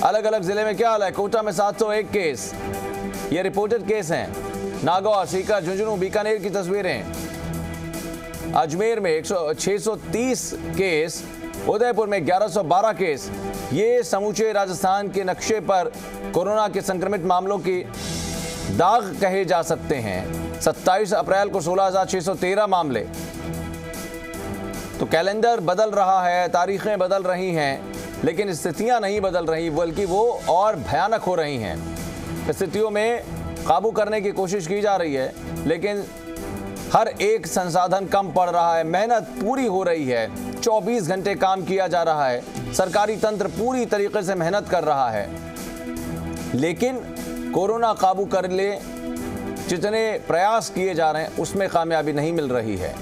अलग अलग जिले में क्या हाल है? कोटा में 701 केस, ये रिपोर्टेड केस हैं। नागौर, सीकर, झुंझुनू, बीकानेर की तस्वीरें। अजमेर में 630 केस, उदयपुर में 1112 केस। ये समूचे राजस्थान के नक्शे पर कोरोना के संक्रमित मामलों की दाग कहे जा सकते हैं। 27 अप्रैल को 16,613 मामले। तो कैलेंडर बदल रहा है, तारीखें बदल रही हैं, लेकिन स्थितियां नहीं बदल रही, बल्कि वो और भयानक हो रही हैं। स्थितियों में काबू करने की कोशिश की जा रही है, लेकिन हर एक संसाधन कम पड़ रहा है। मेहनत पूरी हो रही है, 24 घंटे काम किया जा रहा है, सरकारी तंत्र पूरी तरीके से मेहनत कर रहा है, लेकिन कोरोना काबू कर ले जितने प्रयास किए जा रहे हैं उसमें कामयाबी नहीं मिल रही है।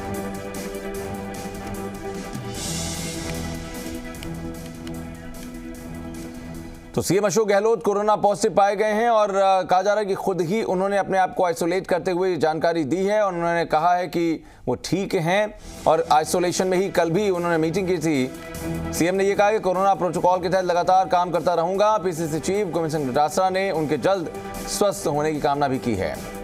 तो CM Ashok Gehlot corona positive पाए गए हैं और कहा जा रहा है कि खुद ही उन्होंने अपने आप को आइसोलेट करते हुए जानकारी दी है और उन्होंने कहा है कि वो ठीक हैं और आइसोलेशन में ही कल भी उन्होंने मीटिंग की थी। सीएम ने ये कहा कि कोरोना प्रोटोकॉल के तहत लगातार काम करता रहूंगा। पीसीसी चीफ गोविंद सिंह डोटासरा ने उनके जल्द स्वस्थ होने की कामना भी की है।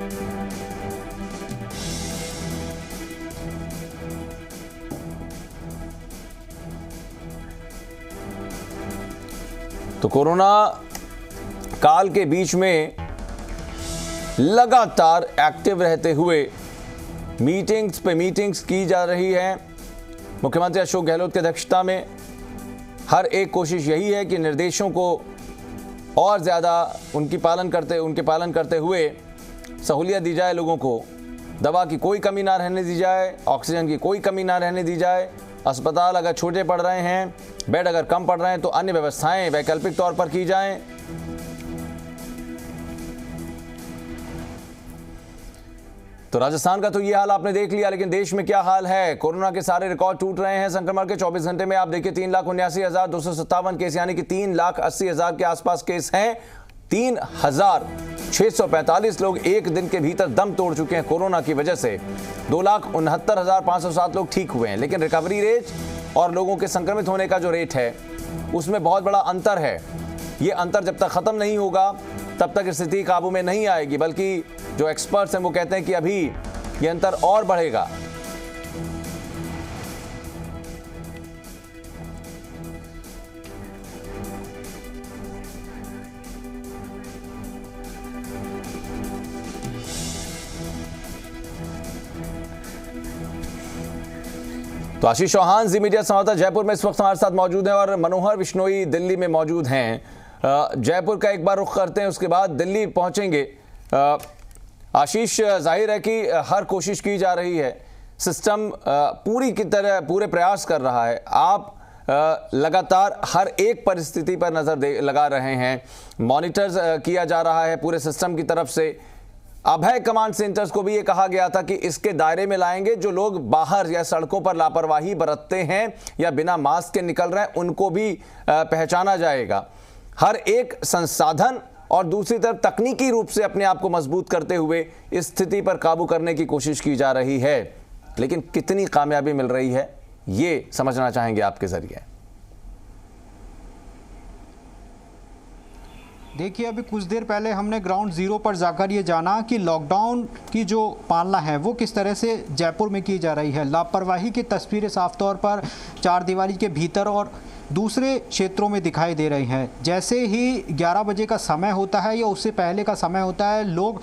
तो कोरोना काल के बीच में लगातार एक्टिव रहते हुए मीटिंग्स पे मीटिंग्स की जा रही है। मुख्यमंत्री अशोक गहलोत की अध्यक्षता में हर एक कोशिश यही है कि निर्देशों को और ज़्यादा उनके पालन करते हुए सहूलियत दी जाए लोगों को। दवा की कोई कमी ना रहने दी जाए, ऑक्सीजन की कोई कमी ना रहने दी जाए। अस्पताल अगर छोटे पड़ रहे हैं, बेड अगर कम पड़ रहे हैं तो अन्य व्यवस्थाएं वैकल्पिक तौर पर की जाएं। तो राजस्थान का तो ये हाल आपने देख लिया, लेकिन देश में क्या हाल है? कोरोना के सारे रिकॉर्ड टूट रहे हैं। संक्रमण के 24 घंटे में आप देखिए 3,79,257 केस, यानी कि 3,80,000 के आसपास केस हैं। 3,645 लोग एक दिन के भीतर दम तोड़ चुके हैं कोरोना की वजह से। 2,69,507 लोग ठीक हुए हैं, लेकिन रिकवरी रेट और लोगों के संक्रमित होने का जो रेट है उसमें बहुत बड़ा अंतर है। ये अंतर जब तक खत्म नहीं होगा तब तक स्थिति काबू में नहीं आएगी, बल्कि जो एक्सपर्ट्स हैं वो कहते हैं कि अभी ये अंतर और बढ़ेगा। तो आशीष चौहान जी मीडिया संवाददाता जयपुर में इस वक्त हमारे साथ मौजूद हैं और मनोहर बिश्नोई दिल्ली में मौजूद हैं। जयपुर का एक बार रुख करते हैं, उसके बाद दिल्ली पहुंचेंगे। आशीष, जाहिर है कि हर कोशिश की जा रही है, सिस्टम पूरे प्रयास कर रहा है। आप लगातार हर एक परिस्थिति पर नज़र लगा रहे हैं, मॉनिटर्स किया जा रहा है पूरे सिस्टम की तरफ से। अभय कमांड सेंटर्स को भी ये कहा गया था कि इसके दायरे में लाएंगे जो लोग बाहर या सड़कों पर लापरवाही बरतते हैं या बिना मास्क के निकल रहे हैं, उनको भी पहचाना जाएगा। हर एक संसाधन और दूसरी तरफ तकनीकी रूप से अपने आप को मजबूत करते हुए इस स्थिति पर काबू करने की कोशिश की जा रही है, लेकिन कितनी कामयाबी मिल रही है ये समझना चाहेंगे आपके जरिए। देखिए, अभी कुछ देर पहले हमने ग्राउंड जीरो पर जाकर ये जाना कि लॉकडाउन की जो पालना है वो किस तरह से जयपुर में की जा रही है। लापरवाही की तस्वीरें साफ तौर पर चार दीवारी के भीतर और दूसरे क्षेत्रों में दिखाई दे रही हैं। जैसे ही 11 बजे का समय होता है या उससे पहले का समय होता है, लोग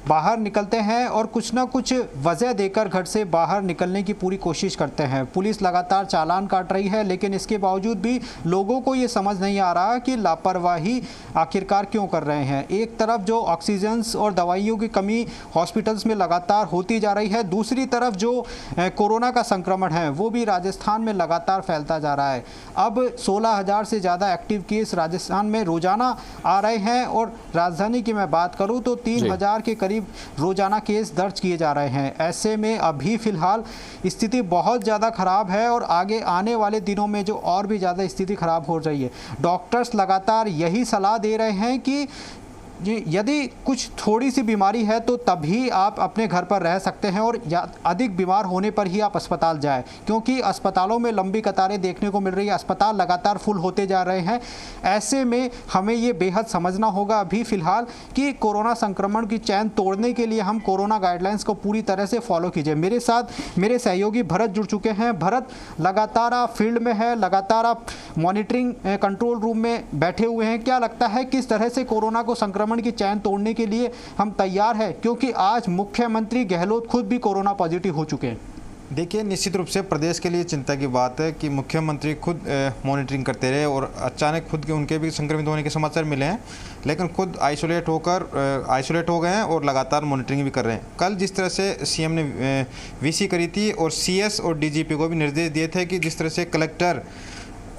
बाहर निकलते हैं और कुछ ना कुछ वजह देकर घर से बाहर निकलने की पूरी कोशिश करते हैं। पुलिस लगातार चालान काट रही है, लेकिन इसके बावजूद भी लोगों को ये समझ नहीं आ रहा कि लापरवाही आखिरकार क्यों कर रहे हैं। एक तरफ जो ऑक्सीजन और दवाइयों की कमी हॉस्पिटल्स में लगातार होती जा रही है, दूसरी तरफ जो कोरोना का संक्रमण है वो भी राजस्थान में लगातार फैलता जा रहा है। अब 16,000 से ज़्यादा एक्टिव केस राजस्थान में रोजाना आ रहे हैं और राजधानी की मैं बात करूँ तो 3,000 के करीब रोजाना केस दर्ज किए जा रहे हैं। ऐसे में अभी फिलहाल स्थिति बहुत ज़्यादा खराब है और आगे आने वाले दिनों में जो और भी ज़्यादा स्थिति खराब हो रही है। डॉक्टर्स लगातार यही सलाह दे रहे हैं कि जी, यदि कुछ थोड़ी सी बीमारी है तो तभी आप अपने घर पर रह सकते हैं और अधिक बीमार होने पर ही आप अस्पताल जाएं, क्योंकि अस्पतालों में लंबी कतारें देखने को मिल रही है, अस्पताल लगातार फुल होते जा रहे हैं। ऐसे में हमें ये बेहद समझना होगा अभी फ़िलहाल कि कोरोना संक्रमण की चैन तोड़ने के लिए हम कोरोना गाइडलाइंस को पूरी तरह से फॉलो कीजिए। मेरे साथ मेरे सहयोगी भरत जुड़ चुके हैं। भरत, लगातार आप फील्ड में है, लगातार आप मॉनिटरिंग कंट्रोल रूम में बैठे हुए हैं, क्या लगता है किस तरह से कोरोना को संक्रमण की चैन तोड़ने के लिए हम तैयार हैं, क्योंकि आज मुख्यमंत्री गहलोत खुद भी कोरोना पॉजिटिव हो चुके हैं? देखिए, निश्चित रूप से प्रदेश के लिए चिंता की बात है कि मुख्यमंत्री खुद मॉनिटरिंग करते रहे और अचानक खुद के उनके भी संक्रमित होने के समाचार मिले हैं, लेकिन खुद आइसोलेट हो गए हैं और लगातार मॉनिटरिंग भी कर रहे हैं। कल जिस तरह से सीएम ने वीसी करी थी और सीएस और डीजीपी को भी निर्देश दिए थे कि जिस तरह से कलेक्टर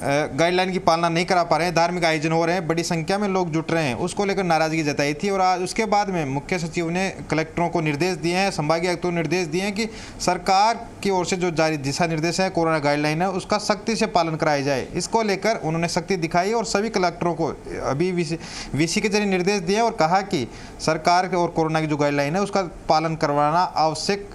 गाइडलाइन की पालना नहीं करा पा रहे हैं, धार्मिक आयोजन हो रहे हैं, बड़ी संख्या में लोग जुट रहे हैं, उसको लेकर नाराजगी जताई थी। और आज उसके बाद में मुख्य सचिव ने कलेक्टरों को निर्देश दिए हैं, संभागीय आयुक्तों को निर्देश दिए हैं कि सरकार की ओर से जो जारी दिशा निर्देश है, कोरोना गाइडलाइन है, उसका सख्ती से पालन कराया जाए। इसको लेकर उन्होंने सख्ती दिखाई और सभी कलेक्टरों को अभी वीसी के जरिए निर्देश दिए और कहा कि सरकार और कोरोना की जो गाइडलाइन है उसका पालन करवाना आवश्यक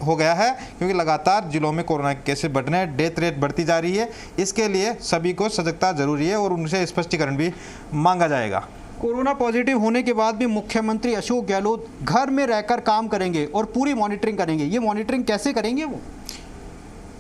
हो गया है, क्योंकि लगातार जिलों में कोरोना के केसेस बढ़ रहे हैं, डेथ रेट बढ़ती जा रही है। इसके लिए सभी को सजगता जरूरी है और उनसे स्पष्टीकरण भी मांगा जाएगा। कोरोना पॉजिटिव होने के बाद भी मुख्यमंत्री अशोक गहलोत घर में रहकर काम करेंगे और पूरी मॉनिटरिंग करेंगे। ये मॉनिटरिंग कैसे करेंगे वो?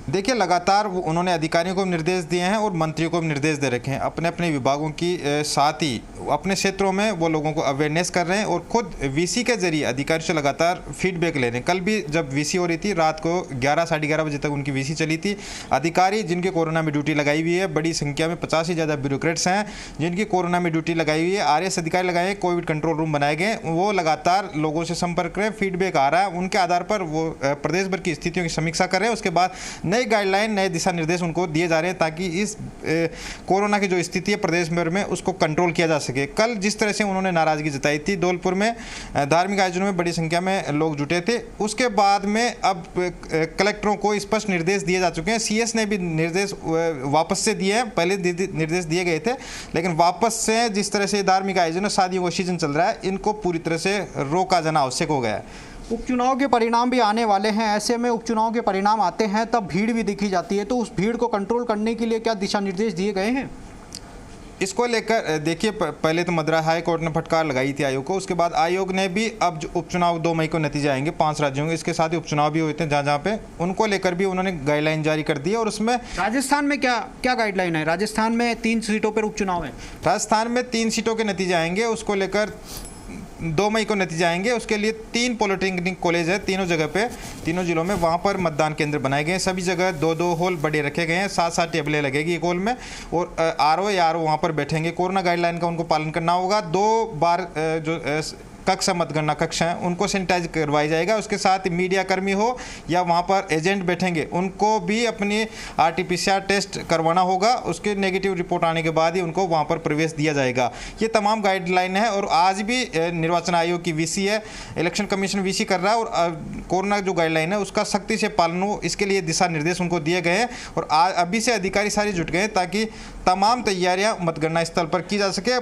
देखिए, लगातार उन्होंने अधिकारियों को निर्देश दिए हैं और मंत्रियों को भी निर्देश दे रखे हैं। अपने अपने विभागों की साथ ही अपने क्षेत्रों में वो लोगों को अवेयरनेस कर रहे हैं और खुद वीसी के जरिए अधिकारियों से लगातार फीडबैक ले रहे हैं। कल भी जब वीसी हो रही थी, रात को 11 साढ़े 11 बजे तक उनकी वीसी चली थी। अधिकारी जिनके कोरोना में ड्यूटी लगाई हुई है, बड़ी संख्या में 50 से ज़्यादा ब्यूरोक्रेट्स हैं जिनकी कोरोना में ड्यूटी लगाई हुई है, आरएस अधिकारी लगाए हैं, कोविड कंट्रोल रूम बनाए गए, वो लगातार लोगों से संपर्क करें, फीडबैक आ रहा है, उनके आधार पर वो प्रदेश भर की स्थितियों की समीक्षा कर रहे हैं। उसके बाद नई गाइडलाइन, नए दिशा निर्देश उनको दिए जा रहे हैं ताकि इस कोरोना की जो स्थिति है प्रदेश भर में उसको कंट्रोल किया जा सके। कल जिस तरह से उन्होंने नाराजगी जताई थी, धौलपुर में धार्मिक आयोजनों में बड़ी संख्या में लोग जुटे थे, उसके बाद में अब कलेक्टरों को स्पष्ट निर्देश दिए जा चुके हैं। सीएस ने भी निर्देश वापस से दिए हैं, पहले निर्देश दिए गए थे, लेकिन वापस से जिस तरह से धार्मिक आयोजन, शादियों का सीजन चल रहा है, इनको पूरी तरह से रोका जाना आवश्यक हो गया है। उपचुनाव के परिणाम भी आने वाले हैं, ऐसे में उपचुनाव के परिणाम आते हैं तब भीड़ भी दिखी जाती है, तो उस भीड़ को कंट्रोल करने के लिए क्या दिशा निर्देश दिए गए हैं? इसको लेकर देखिए, पहले तो मद्रास हाई कोर्ट ने फटकार लगाई थी आयोग को, उसके बाद आयोग ने भी अब जो उपचुनाव 2 मई को नतीजे आएंगे 5 राज्यों के, इसके साथ ही उपचुनाव भी होते हैं जहाँ पे, उनको लेकर भी उन्होंने गाइडलाइन जारी कर दी है। और उसमें राजस्थान में क्या गाइडलाइन है? राजस्थान में 3 सीटों पर उपचुनाव है। राजस्थान में 3 सीटों के नतीजे आएंगे, उसको लेकर 2 मई को नतीजे आएंगे। उसके लिए 3 पॉलिटेक्निक कॉलेज है तीनों जगह पे, तीनों जिलों में, वहाँ पर मतदान केंद्र बनाए गए हैं। सभी जगह 2-2 हॉल बड़े रखे गए हैं, 7-7 टेबलें लगेगी एक हॉल में, और आरओ या आरओ वहाँ पर बैठेंगे। कोरोना गाइडलाइन का उनको पालन करना होगा। 2 बार जो कक्ष मतगणना कक्ष हैं उनको सैनिटाइज करवाया जाएगा। उसके साथ मीडिया कर्मी हो या वहाँ पर एजेंट बैठेंगे, उनको भी अपनी RT-PCR टेस्ट करवाना होगा। उसके नेगेटिव रिपोर्ट आने के बाद ही उनको वहाँ पर प्रवेश दिया जाएगा। ये तमाम गाइडलाइन है और आज भी निर्वाचन आयोग की वीसी है, इलेक्शन कमीशन वीसी कर रहा है और कोरोना जो गाइडलाइन है उसका सख्ती से पालन हो, इसके लिए दिशा निर्देश उनको दिए गए हैं। और अभी से अधिकारी सारे जुट गए ताकि तमाम तैयारियाँ मतगणना स्थल पर की जा सके।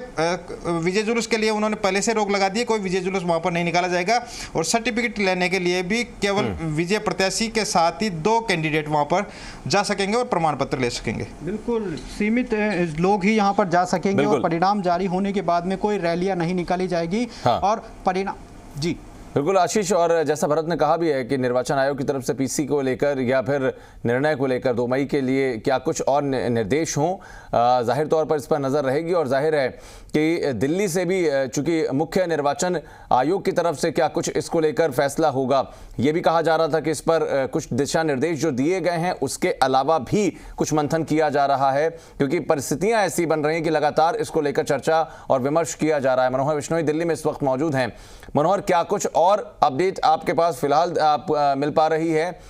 विजय जुलूस के लिए उन्होंने पहले से रोक लगा दी है, कोई विजय जुलूस वहां पर नहीं निकाला जाएगा। और सर्टिफिकेट लेने के लिए भी केवल विजय प्रत्याशी के साथ ही 2 कैंडिडेट वहां पर जा सकेंगे और प्रमाण पत्र ले सकेंगे। बिल्कुल सीमित लोग ही यहां पर जा सकेंगे और परिणाम जारी होने के बाद में कोई रैलियां नहीं निकाली जाएगी। हाँ। और परिणाम जी बिल्कुल आशीष, और जैसा भरत ने कहा भी है कि निर्वाचन आयोग की तरफ से पीसी को लेकर या फिर निर्णय को लेकर 2 मई के लिए क्या कुछ और निर्देश हों, जाहिर तौर पर इस पर नज़र रहेगी। और जाहिर है कि दिल्ली से भी चूंकि मुख्य निर्वाचन आयोग की तरफ से क्या कुछ इसको लेकर फैसला होगा, ये भी कहा जा रहा था कि इस पर कुछ दिशा निर्देश जो दिए गए हैं उसके अलावा भी कुछ मंथन किया जा रहा है, क्योंकि परिस्थितियां ऐसी बन रही हैं कि लगातार इसको लेकर चर्चा और विमर्श किया जा रहा है। मनोहर विश्नोई दिल्ली में इस वक्त मौजूद हैं। मनोहर, क्या कुछ और अपडेट आपके पास फिलहाल आप मिल पा रही है?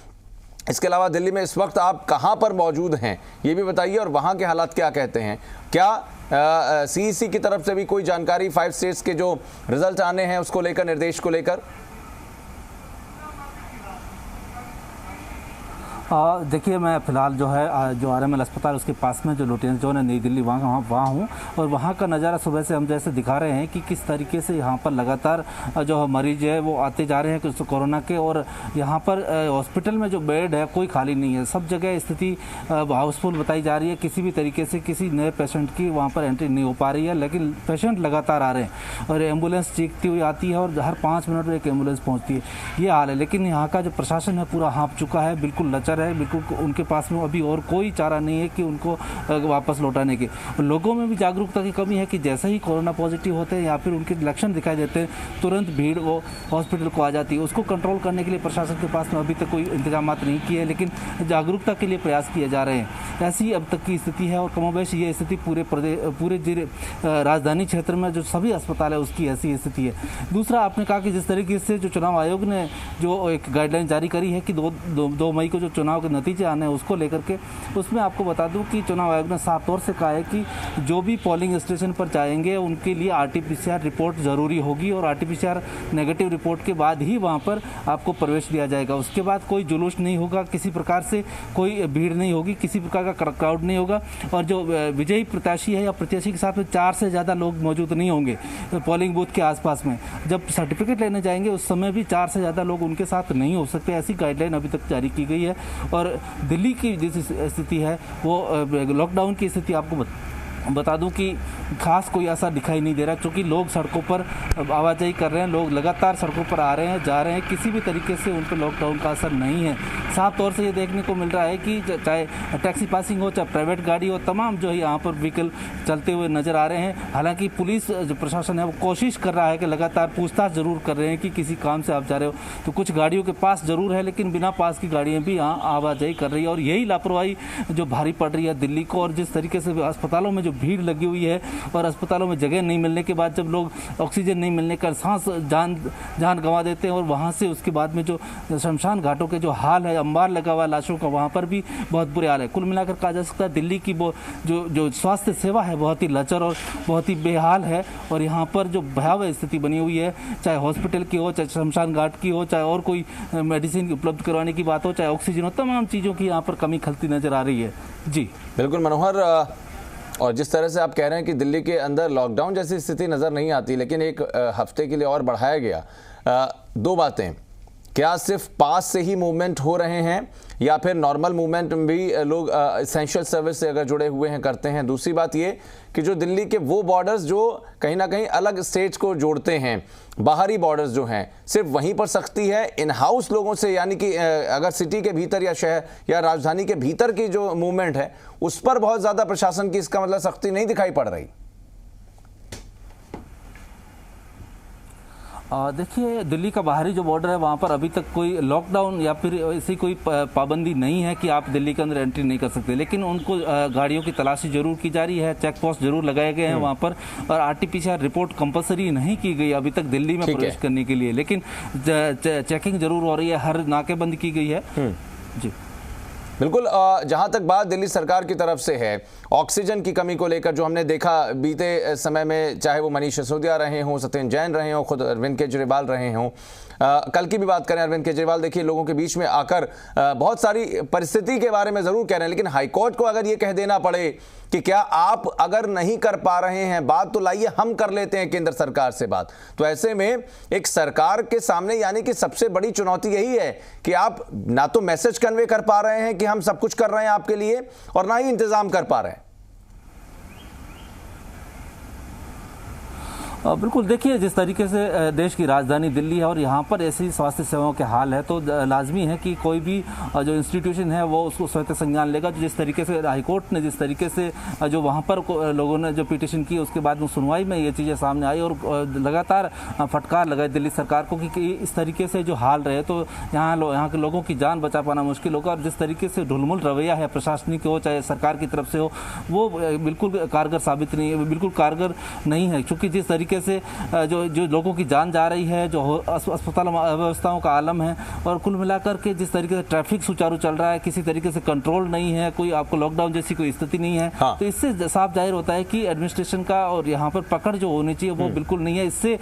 इसके अलावा दिल्ली में इस वक्त आप कहां पर मौजूद हैं ये भी बताइए, और वहां के हालात क्या कहते हैं? क्या CEC की तरफ से भी कोई जानकारी 5 स्टेट्स के जो रिजल्ट आने हैं उसको लेकर, निर्देश को लेकर? देखिए, मैं फ़िलहाल जो है जो आरएमएल अस्पताल उसके पास में जो लुटियंस जोन है नई दिल्ली, वहाँ हूँ और वहाँ का नज़ारा सुबह से हम जैसे दिखा रहे हैं कि किस तरीके से यहाँ पर लगातार जो मरीज है वो आते जा रहे हैं कोरोना के, और यहाँ पर हॉस्पिटल में जो बेड है कोई खाली नहीं है, सब जगह स्थिति हाउसफुल बताई जा रही है। किसी भी तरीके से किसी नए पेशेंट की वहाँ पर एंट्री नहीं हो पा रही है, लेकिन पेशेंट लगातार आ रहे हैं और एम्बुलेंस चीखती हुई आती है और हर 5 मिनट में एक एम्बुलेंस पहुँचती है, ये हाल है। लेकिन यहाँ का जो प्रशासन है पूरा हाँप चुका है, बिल्कुल लचर है, बिल्कुल उनके पास में अभी और कोई चारा नहीं है कि उनको वापस लौटाने के। लोगों में भी जागरूकता की कमी है कि जैसे ही कोरोना पॉजिटिव होते हैं या फिर उनके लक्षण दिखाई देते हैं तुरंत भीड़ वो हॉस्पिटल को आ जाती है। उसको कंट्रोल करने के लिए प्रशासन के पास में अभी तक कोई इंतजाम नहीं किए, लेकिन जागरूकता के लिए प्रयास किए जा रहे हैं। ऐसी अब तक की स्थिति है और कमोबेश ये स्थिति पूरे राजधानी क्षेत्र में जो सभी अस्पताल है उसकी ऐसी स्थिति है। दूसरा, आपने कहा कि जिस तरीके से जो चुनाव आयोग ने जो एक गाइडलाइन जारी करी है कि 2 मई को जो चुनाव के नतीजे आने हैं उसको लेकर के, उसमें आपको बता दूं कि चुनाव आयोग ने साफ तौर से कहा है कि जो भी पोलिंग स्टेशन पर जाएंगे उनके लिए RT-PCR रिपोर्ट ज़रूरी होगी और RT-PCR नेगेटिव रिपोर्ट के बाद ही वहाँ पर आपको प्रवेश दिया जाएगा। उसके बाद कोई जुलूस नहीं होगा, किसी प्रकार से कोई भीड़ नहीं होगी, किसी प्रकार का क्राउड नहीं होगा और जो विजयी प्रत्याशी है या प्रत्याशी के साथ में 4 से ज़्यादा लोग मौजूद नहीं होंगे पोलिंग बूथ के आसपास में। जब सर्टिफिकेट लेने जाएंगे उस समय भी 4 से ज़्यादा लोग उनके साथ नहीं हो सकते, ऐसी गाइडलाइन अभी तक जारी की गई है। और दिल्ली की जिस स्थिति है वो लॉकडाउन की स्थिति आपको बता दूं कि खास कोई असर दिखाई नहीं दे रहा, क्योंकि लोग सड़कों पर आवाजाही कर रहे हैं, लोग लगातार सड़कों पर आ रहे हैं, जा रहे हैं, किसी भी तरीके से उन पर लॉकडाउन का असर नहीं है। साफ तौर से ये देखने को मिल रहा है कि चाहे टैक्सी पासिंग हो, चाहे प्राइवेट गाड़ी हो, तमाम जो है यहाँ पर व्हीकल चलते हुए नज़र आ रहे हैं। हालांकि पुलिस जो प्रशासन है वो कोशिश कर रहा है कि लगातार पूछताछ जरूर कर रहे हैं कि किसी काम से आप जा रहे हो तो कुछ गाड़ियों के पास जरूर है, लेकिन बिना पास की गाड़ियाँ भी यहाँ आवाजाही कर रही है और यही लापरवाही जो भारी पड़ रही है दिल्ली को। और जिस तरीके से अस्पतालों में जो भीड़ लगी हुई है और अस्पतालों में जगह नहीं मिलने के बाद जब लोग ऑक्सीजन नहीं मिलने का सांस जान गंवा देते हैं और वहाँ से उसके बाद में जो शमशान घाटों के जो हाल है, अंबार लगा हुआ लाशों का, वहाँ पर भी बहुत बुरे हाल है। कुल मिलाकर कहा जा सकता है दिल्ली की वो जो स्वास्थ्य सेवा है बहुत ही लचर और बहुत ही बेहाल है और यहाँ पर जो भयावह स्थिति बनी हुई है, चाहे हॉस्पिटल की हो, चाहे शमशान घाट की हो, चाहे और कोई मेडिसिन उपलब्ध करवाने की बात हो, चाहे ऑक्सीजन हो, तमाम चीज़ों की यहाँ पर कमी खलती नजर आ रही है। जी बिल्कुल मनोहर, और जिस तरह से आप कह रहे हैं कि दिल्ली के अंदर लॉकडाउन जैसी स्थिति नज़र नहीं आती, लेकिन एक हफ्ते के लिए और बढ़ाया गया। 2 बातें, क्या सिर्फ पास से ही मूवमेंट हो रहे हैं या फिर नॉर्मल मूवमेंट भी लोग एसेंशियल सर्विस से अगर जुड़े हुए हैं करते हैं? दूसरी बात ये कि जो दिल्ली के वो बॉर्डर्स जो कहीं ना कहीं अलग स्टेट्स को जोड़ते हैं, बाहरी बॉर्डर्स जो हैं, सिर्फ वहीं पर सख्ती है इन हाउस लोगों से, यानी कि अगर सिटी के भीतर या शहर या राजधानी के भीतर की जो मूवमेंट है उस पर बहुत ज़्यादा प्रशासन की इसका मतलब सख्ती नहीं दिखाई पड़ रही? देखिए, दिल्ली का बाहरी जो बॉर्डर है वहाँ पर अभी तक कोई लॉकडाउन या फिर ऐसी कोई पाबंदी नहीं है कि आप दिल्ली के अंदर एंट्री नहीं कर सकते, लेकिन उनको गाड़ियों की तलाशी जरूर की जा रही है, चेक पोस्ट जरूर लगाए गए हैं वहाँ पर और RT-PCR रिपोर्ट कंपलसरी नहीं की गई अभी तक दिल्ली में प्रवेश करने के लिए, लेकिन चेकिंग जरूर हो रही है, हर नाकेबंदी की गई है। जी बिल्कुल। जहां तक बात दिल्ली सरकार की तरफ से है ऑक्सीजन की कमी को लेकर, जो हमने देखा बीते समय में, चाहे वो मनीष सिसोदिया रहे हों, सत्येंद्र जैन रहे हों, खुद अरविंद केजरीवाल रहे हों, कल की भी बात करें, अरविंद केजरीवाल देखिए लोगों के बीच में आकर बहुत सारी परिस्थिति के बारे में ज़रूर कह रहे हैं, लेकिन हाईकोर्ट को अगर ये कह देना पड़े कि क्या आप अगर नहीं कर पा रहे हैं बात तो लाइए हम कर लेते हैं केंद्र सरकार से बात, तो ऐसे में एक सरकार के सामने यानी कि सबसे बड़ी चुनौती यही है कि आप ना तो मैसेज कन्वे कर पा रहे हैं कि हम सब कुछ कर रहे हैं आपके लिए और ना ही इंतजाम कर पा रहे हैं। बिल्कुल, देखिए जिस तरीके से देश की राजधानी दिल्ली है और यहाँ पर ऐसी स्वास्थ्य सेवाओं के हाल है तो लाजमी है कि कोई भी जो इंस्टीट्यूशन है वो उसको स्वतः संज्ञान लेगा। जिस तरीके से हाईकोर्ट ने जिस तरीके से जो वहाँ पर लोगों ने जो पिटीशन की उसके बाद में सुनवाई में ये चीज़ें सामने आई और लगातार फटकार लगाई दिल्ली सरकार को कि इस तरीके से जो हाल रहे तो यहाँ के लोगों की जान बचा पाना मुश्किल होगा। और जिस तरीके से ढुलमुल रवैया है प्रशासनिक हो चाहे सरकार की तरफ से हो वो बिल्कुल कारगर साबित नहीं है, बिल्कुल कारगर नहीं है, क्योंकि जिस तरीके तरीके से जो लोगों की जान जा रही है, जो अस्पताल व्यवस्थाओं का आलम है, और कुल मिलाकर के जिस तरीके से ट्रैफिक सुचारू चल रहा है, किसी तरीके से कंट्रोल नहीं है, कोई आपको लॉकडाउन जैसी कोई स्थिति नहीं है। हाँ। तो इससे साफ जाहिर होता है कि एडमिनिस्ट्रेशन का और यहाँ पर पकड़ जो होनी चाहिए वो बिल्कुल नहीं है। इससे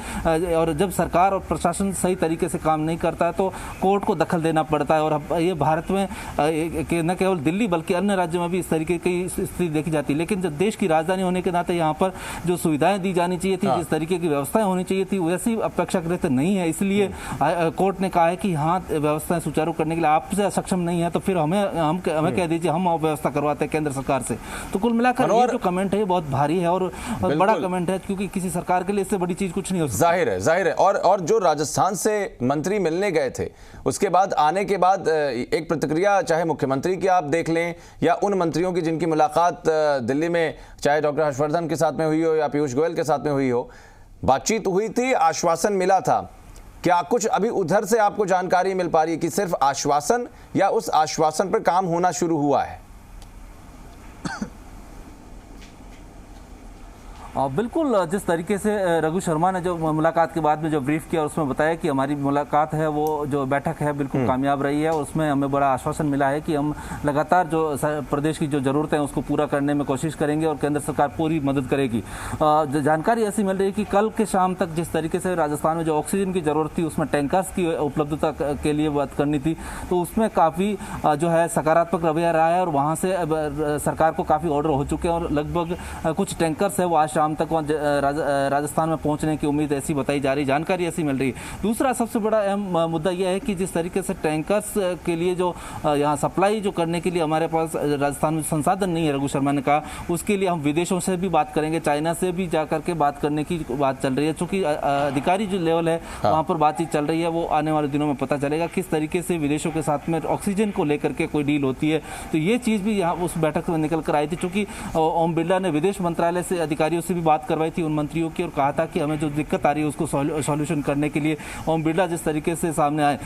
और जब सरकार और प्रशासन सही तरीके से काम नहीं करता है तो कोर्ट को दखल देना पड़ता है। और ये भारत में न केवल दिल्ली बल्कि अन्य राज्यों में भी इस तरीके की स्थिति देखी जाती है। लेकिन जब देश की राजधानी होने के नाते यहाँ पर जो सुविधाएं दी जानी चाहिए थी, जिस तरीके की व्यवस्थाएं होनी चाहिए थी, वैसी अपेक्षाकृत नहीं है। इसलिए कोर्ट ने कहा है कि हाँ, व्यवस्थाएं सुचारू करने के लिए आपसे सक्षम नहीं है तो फिर हमें कह दीजिए, हम व्यवस्था करवाते हैं केंद्र सरकार से। तो कुल मिलाकर ये जो कमेंट है बहुत भारी है और बड़ा कमेंट है, क्योंकि किसी सरकार के लिए इससे बड़ी चीज कुछ नहीं हो सकती। जाहिर है। और जो राजस्थान से मंत्री मिलने गए थे, उसके बाद आने के बाद एक प्रतिक्रिया चाहे मुख्यमंत्री की आप देख लें या उन मंत्रियों की जिनकी मुलाकात दिल्ली में चाहे डॉक्टर हर्षवर्धन के साथ में हुई हो या पीयूष गोयल के साथ में हुई हो, बातचीत हुई थी, आश्वासन मिला था। क्या कुछ अभी उधर से आपको जानकारी मिल पा रही है कि सिर्फ आश्वासन या उस आश्वासन पर काम होना शुरू हुआ है? बिल्कुल, जिस तरीके से रघु शर्मा ने जो मुलाकात के बाद में जो ब्रीफ किया उसमें बताया कि हमारी मुलाकात है, वो जो बैठक है बिल्कुल कामयाब रही है और उसमें हमें बड़ा आश्वासन मिला है कि हम लगातार जो प्रदेश की जो ज़रूरतें हैं उसको पूरा करने में कोशिश करेंगे और केंद्र सरकार पूरी मदद करेगी। जानकारी ऐसी मिल रही है कि कल के शाम तक जिस तरीके से राजस्थान में जो ऑक्सीजन की ज़रूरत थी, उसमें टैंकर्स की उपलब्धता के लिए बात करनी थी, तो उसमें काफ़ी जो है सकारात्मक रवैया रहा है और वहाँ से सरकार को काफ़ी ऑर्डर हो चुके हैं और लगभग कुछ टैंकर्स है वो आज शाम तक वहाँ राजस्थान में पहुंचने की उम्मीद ऐसी बताई जा रही, जानकारी ऐसी मिल रही है। दूसरा सबसे बड़ा अहम मुद्दा यह है कि जिस तरीके से टैंकर्स के लिए जो यहाँ सप्लाई जो करने के लिए हमारे पास राजस्थान में संसाधन नहीं है, रघु शर्मा ने कहा, उसके लिए हम विदेशों से भी बात करेंगे, चाइना से भी जा करके बात करने की बात चल रही है। चूँकि अधिकारी जो लेवल है वहाँ पर बातचीत चल रही है, वो आने वाले दिनों में पता चलेगा किस तरीके से विदेशों के साथ में ऑक्सीजन को लेकर के कोई डील होती है। तो ये चीज़ भी यहाँ उस बैठक में निकल कर आई थी। चूँकि ओम बिरला ने विदेश मंत्रालय से अधिकारियों से भी बात करवाई थी उन मंत्रियों की और कहा था कि हमें जो दिक्कत आ रही है उसको सॉल्यूशन करने के लिए ओम बिरला जिस तरीके से सामने आए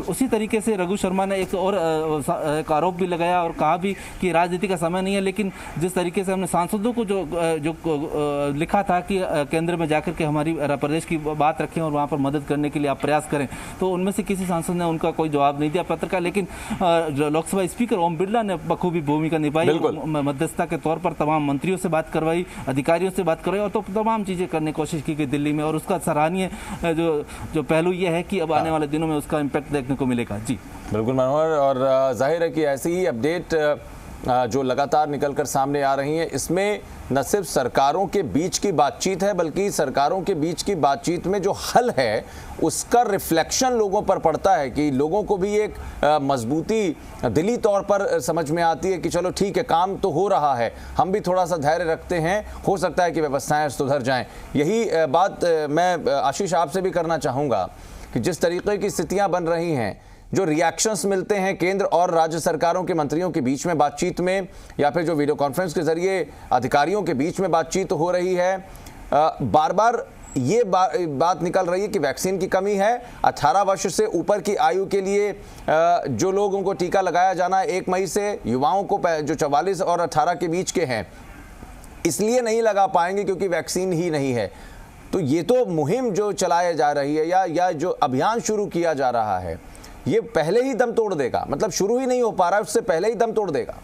उसी तरीके से रघु शर्मा ने एक आरोप भी लगाया और कहा भी कि राजनीति का समय नहीं है, लेकिन जिस तरीके से हमने सांसदों को जो लिखा था कि केंद्र में जाकर के हमारी प्रदेश की बात रखें और वहाँ पर मदद करने के लिए आप प्रयास करें, तो उनमें से किसी सांसद ने उनका कोई जवाब नहीं दिया पत्र का। लेकिन लोकसभा स्पीकर ओम बिरला ने बखूबी भूमिका निभाई, मध्यस्थता के तौर पर तमाम मंत्रियों से बात करवाई, अधिकारियों से बात करें और तो तमाम चीज़ें करने की कोशिश की गई दिल्ली में। और उसका सराहनीय जो पहलू ये है कि अब आने वाले दिनों में उसका इम्पैक्ट देखने को मिलेगा। जी बिल्कुल मनोहर, और जाहिर है कि ऐसी ही अपडेट जो लगातार निकलकर सामने आ रही हैं, इसमें न सिर्फ सरकारों के बीच की बातचीत है बल्कि सरकारों के बीच की बातचीत में जो हल है उसका रिफ्लेक्शन लोगों पर पड़ता है कि लोगों को भी एक मजबूती दिली तौर पर समझ में आती है कि चलो ठीक है, काम तो हो रहा है, हम भी थोड़ा सा धैर्य रखते हैं, हो सकता है कि व्यवस्थाएं सुधर जाएं। यही बात मैं आशीष आपसे भी करना चाहूँगा कि जिस तरीके की स्थितियाँ बन रही हैं, जो रिएक्शंस मिलते हैं केंद्र और राज्य सरकारों के मंत्रियों के बीच में बातचीत में या फिर जो वीडियो कॉन्फ्रेंस के जरिए अधिकारियों के बीच में बातचीत हो रही है, बार बार ये बात निकल रही है कि वैक्सीन की कमी है। 18 वर्ष से ऊपर की आयु के लिए जो लोगों को टीका लगाया जाना है 1 मई से, युवाओं को जो 44 और 18 के बीच के हैं इसलिए नहीं लगा पाएंगे क्योंकि वैक्सीन ही नहीं है। तो ये तो मुहिम जो चलाई जा रही है या जो अभियान शुरू किया जा रहा है, ये पहले ही दम तोड़ देगा, मतलब शुरू ही नहीं हो पा रहा है, उससे पहले ही दम तोड़ देगा।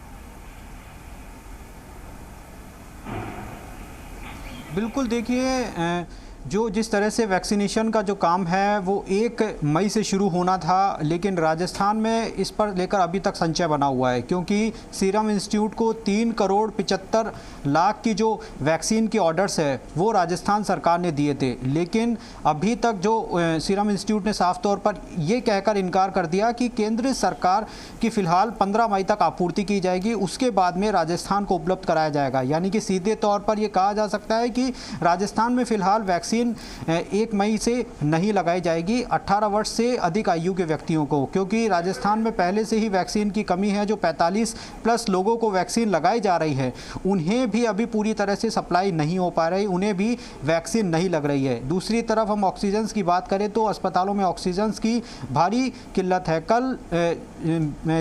बिल्कुल, देखिए जो जिस तरह से वैक्सीनेशन का जो काम है वो 1 मई से शुरू होना था, लेकिन राजस्थान में इस पर लेकर अभी तक संशय बना हुआ है क्योंकि सीरम इंस्टीट्यूट को 3 करोड़ 75 लाख की जो वैक्सीन की ऑर्डर्स है वो राजस्थान सरकार ने दिए थे, लेकिन अभी तक जो सीरम इंस्टीट्यूट ने साफ तौर पर ये कहकर इनकार कर दिया कि केंद्र सरकार की फ़िलहाल 15 मई तक आपूर्ति की जाएगी, उसके बाद में राजस्थान को उपलब्ध कराया जाएगा। यानी कि सीधे तौर पर यह कहा जा सकता है कि राजस्थान में फ़िलहाल वैक्सीन 1 मई से नहीं लगाई जाएगी 18 वर्ष से अधिक आयु के व्यक्तियों को, क्योंकि राजस्थान में पहले से ही वैक्सीन की कमी है। जो 45 प्लस लोगों को वैक्सीन लगाई जा रही है उन्हें भी अभी पूरी तरह से सप्लाई नहीं हो पा रही, उन्हें भी वैक्सीन नहीं लग रही है। दूसरी तरफ हम ऑक्सीजन की बात करें तो अस्पतालों में ऑक्सीजन की भारी किल्लत है। कल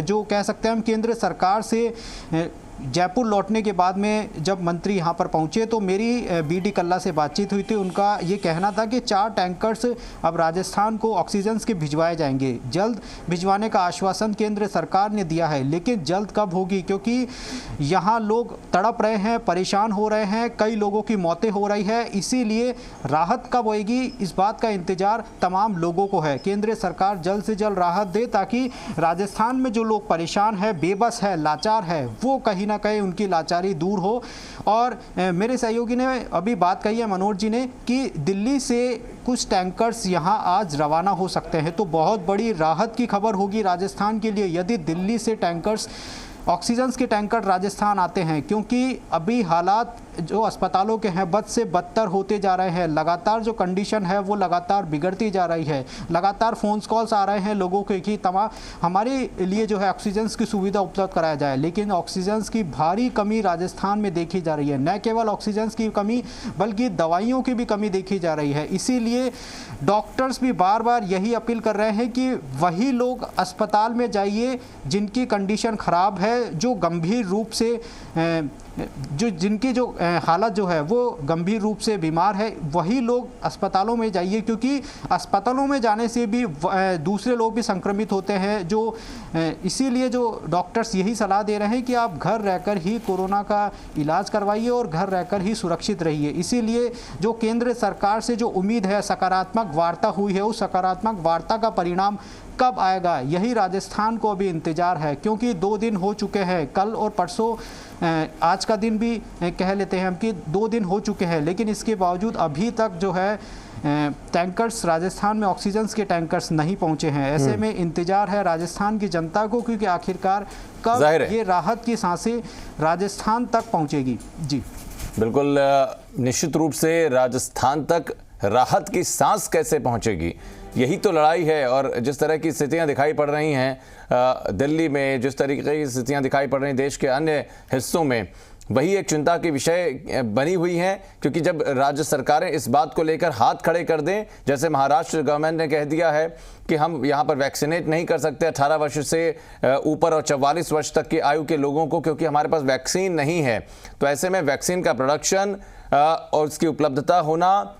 जो कह सकते हैं हम केंद्र सरकार से जयपुर लौटने के बाद में जब मंत्री यहाँ पर पहुँचे तो मेरी बीडी कल्ला से बातचीत हुई थी। उनका ये कहना था कि 4 टैंकर्स अब राजस्थान को ऑक्सीजन के भिजवाए जाएंगे। जल्द भिजवाने का आश्वासन केंद्र सरकार ने दिया है, लेकिन जल्द कब होगी, क्योंकि यहाँ लोग तड़प रहे हैं, परेशान हो रहे हैं, कई लोगों की मौतें हो रही है। इसीलिए राहत कब होएगी इस बात का इंतजार तमाम लोगों को है। केंद्र सरकार जल्द से जल्द राहत दे ताकि राजस्थान में जो लोग परेशान है, बेबस है, लाचार है, वो कहीं ना कहीं उनकी लाचारी दूर हो। और मेरे सहयोगी ने अभी बात कही है, मनोज जी ने, कि दिल्ली से कुछ टैंकर्स यहां आज रवाना हो सकते हैं, तो बहुत बड़ी राहत की खबर होगी राजस्थान के लिए यदि दिल्ली से टैंकर्स, ऑक्सीजन के टैंकर राजस्थान आते हैं, क्योंकि अभी हालात जो अस्पतालों के हैं बद से बदतर होते जा रहे हैं। लगातार जो कंडीशन है वो लगातार बिगड़ती जा रही है। लगातार फ़ोन कॉल्स आ रहे हैं लोगों के कि तमाम हमारे लिए जो है ऑक्सीजन की सुविधा उपलब्ध कराया जाए, लेकिन ऑक्सीजन की भारी कमी राजस्थान में देखी जा रही है। न केवल ऑक्सीजन की कमी बल्कि दवाइयों की भी कमी देखी जा रही है। इसीलिए डॉक्टर्स भी बार बार यही अपील कर रहे हैं कि वही लोग अस्पताल में जाइए जिनकी कंडीशन ख़राब है, जो गंभीर रूप से जिनकी जो हालत जो है वो गंभीर रूप से बीमार है, वही लोग अस्पतालों में जाइए, क्योंकि अस्पतालों में जाने से भी दूसरे लोग भी संक्रमित होते हैं। जो इसीलिए जो डॉक्टर्स यही सलाह दे रहे हैं कि आप घर रहकर ही कोरोना का इलाज करवाइए और घर रहकर ही सुरक्षित रहिए। इसीलिए जो केंद्र सरकार से जो उम्मीद है, सकारात्मक वार्ता हुई है, उस सकारात्मक वार्ता का परिणाम कब आएगा यही राजस्थान को अभी इंतज़ार है, क्योंकि 2 दिन हो चुके हैं, कल और परसों, आज का दिन भी कह लेते हैं हम कि 2 दिन हो चुके हैं, लेकिन इसके बावजूद अभी तक जो है टैंकर्स राजस्थान में, ऑक्सीजन के टैंकर्स नहीं पहुंचे हैं। ऐसे में इंतज़ार है राजस्थान की जनता को, क्योंकि आखिरकार कब ये राहत की सांसें राजस्थान तक पहुंचेगी। जी बिल्कुल, निश्चित रूप से राजस्थान तक राहत की सांस कैसे पहुंचेगी, यही तो लड़ाई है। और जिस तरह की स्थितियां दिखाई पड़ रही हैं दिल्ली में, जिस तरीके की स्थितियां दिखाई पड़ रही हैं देश के अन्य हिस्सों में, वही एक चिंता के विषय बनी हुई हैं। क्योंकि जब राज्य सरकारें इस बात को लेकर हाथ खड़े कर दें, जैसे महाराष्ट्र गवर्नमेंट ने कह दिया है कि हम यहाँ पर वैक्सीनेट नहीं कर सकते 18 वर्ष से ऊपर और 44 वर्ष तक की आयु के लोगों को, क्योंकि हमारे पास वैक्सीन नहीं है। तो ऐसे में वैक्सीन का प्रोडक्शन और उसकी उपलब्धता होना,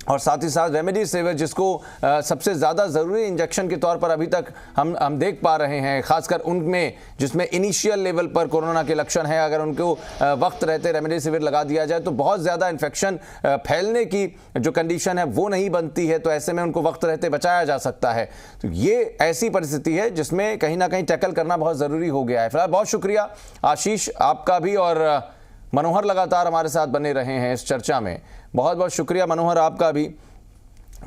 और साथ ही साथ रेमडेसिविर, जिसको सबसे ज़्यादा ज़रूरी इंजेक्शन के तौर पर अभी तक हम देख पा रहे हैं, खासकर उनमें जिसमें इनिशियल लेवल पर कोरोना के लक्षण हैं, अगर उनको वक्त रहते रेमडेसिविर लगा दिया जाए तो बहुत ज़्यादा इन्फेक्शन फैलने की जो कंडीशन है वो नहीं बनती है। तो ऐसे में उनको वक्त रहते बचाया जा सकता है। तो ये ऐसी परिस्थिति है जिसमें कहीं ना कहीं टैकल करना बहुत ज़रूरी हो गया है। फिलहाल बहुत शुक्रिया आशीष आपका भी, और मनोहर लगातार हमारे साथ बने रहे हैं इस चर्चा में। बहुत बहुत शुक्रिया मनोहर आपका भी।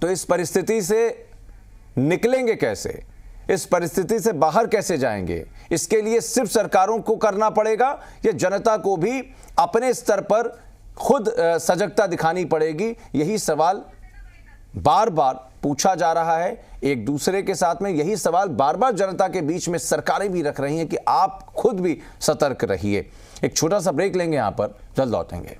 तो इस परिस्थिति से निकलेंगे कैसे, इस परिस्थिति से बाहर कैसे जाएंगे, इसके लिए सिर्फ सरकारों को करना पड़ेगा या जनता को भी अपने स्तर पर खुद सजगता दिखानी पड़ेगी? यही सवाल बार बार पूछा जा रहा है एक दूसरे के साथ में। यही सवाल बार बार जनता के बीच में सरकारें भी रख रही हैं कि आप खुद भी सतर्क रहिए। एक छोटा सा ब्रेक लेंगे, यहां पर जल्द लौटेंगे।